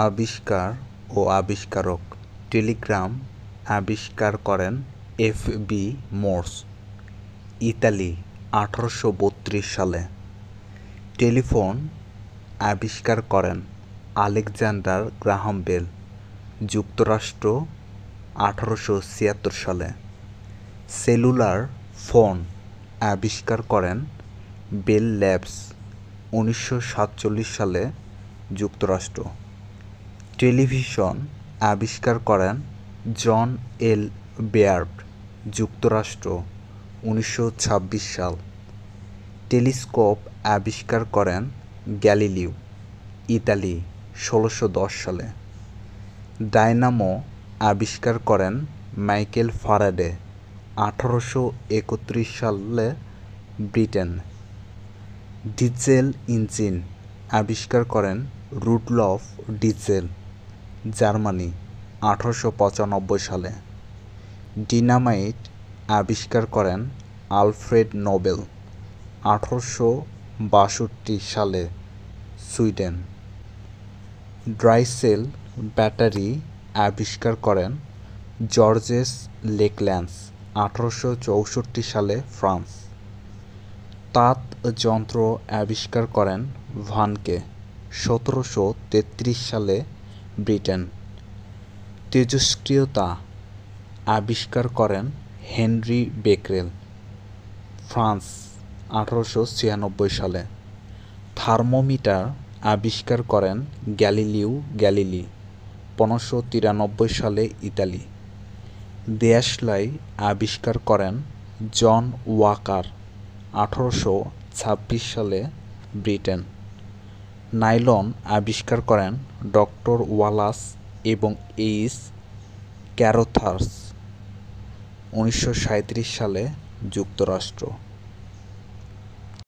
আবিষ্কার ও আবিষ্কারক। টেলিগ্রাম আবিষ্কার করেন এফ.বি. মোর্স, ইতালি 1832 সালে। টেলিফোন আবিষ্কার করেন আলেকজান্ডার গ্রাহাম বেল, যুক্তরাষ্ট্র 1876 সালে। সেলুলার ফোন আবিষ্কার করেন বেল ল্যাবস, 1947 সালে, যুক্তরাষ্ট্র। টেলিভিশন আবিষ্কার করেন জন এল বেয়ার্ড, যুক্তরাষ্ট্র, 1926 সাল। টেলিস্কোপ আবিষ্কার করেন গ্যালিলিও, ইতালি, 1610 সালে। ডায়নামো আবিষ্কার করেন মাইকেল ফারাডে, 1831 সালে, ব্রিটেন। ডিজেল ইঞ্জিন আবিষ্কার করেন রুডলফ ডিজেল, জার্মানি, 1895 সালে। ডিনামাইট আবিষ্কার করেন আলফ্রেড নোবেল, 1862 সালে, সুইডেন। ড্রাইসেল ব্যাটারি আবিষ্কার করেন জর্জেস লেকল্যান্ড, 1864 সালে, ফ্রান্স। তাঁত যন্ত্র আবিষ্কার করেন ভানকে, 1733 সালে, ব্রিটেন। তেজস্ক্রিয়তা আবিষ্কার করেন হেনরি বেকেরেল, ফ্রান্স, 1896 সালে। থার্মোমিটার আবিষ্কার করেন গ্যালিলিও গ্যালিলি, 1593 সালে, ইতালি। দেশলাই আবিষ্কার করেন জন ওয়াকার, 1826 সালে, ব্রিটেন। নাইলন আবিষ্কার করেন ডক্টর ওয়ালাস এবং এইচ. ক্যারোথার্স, 1937 সালে, যুক্তরাষ্ট্র।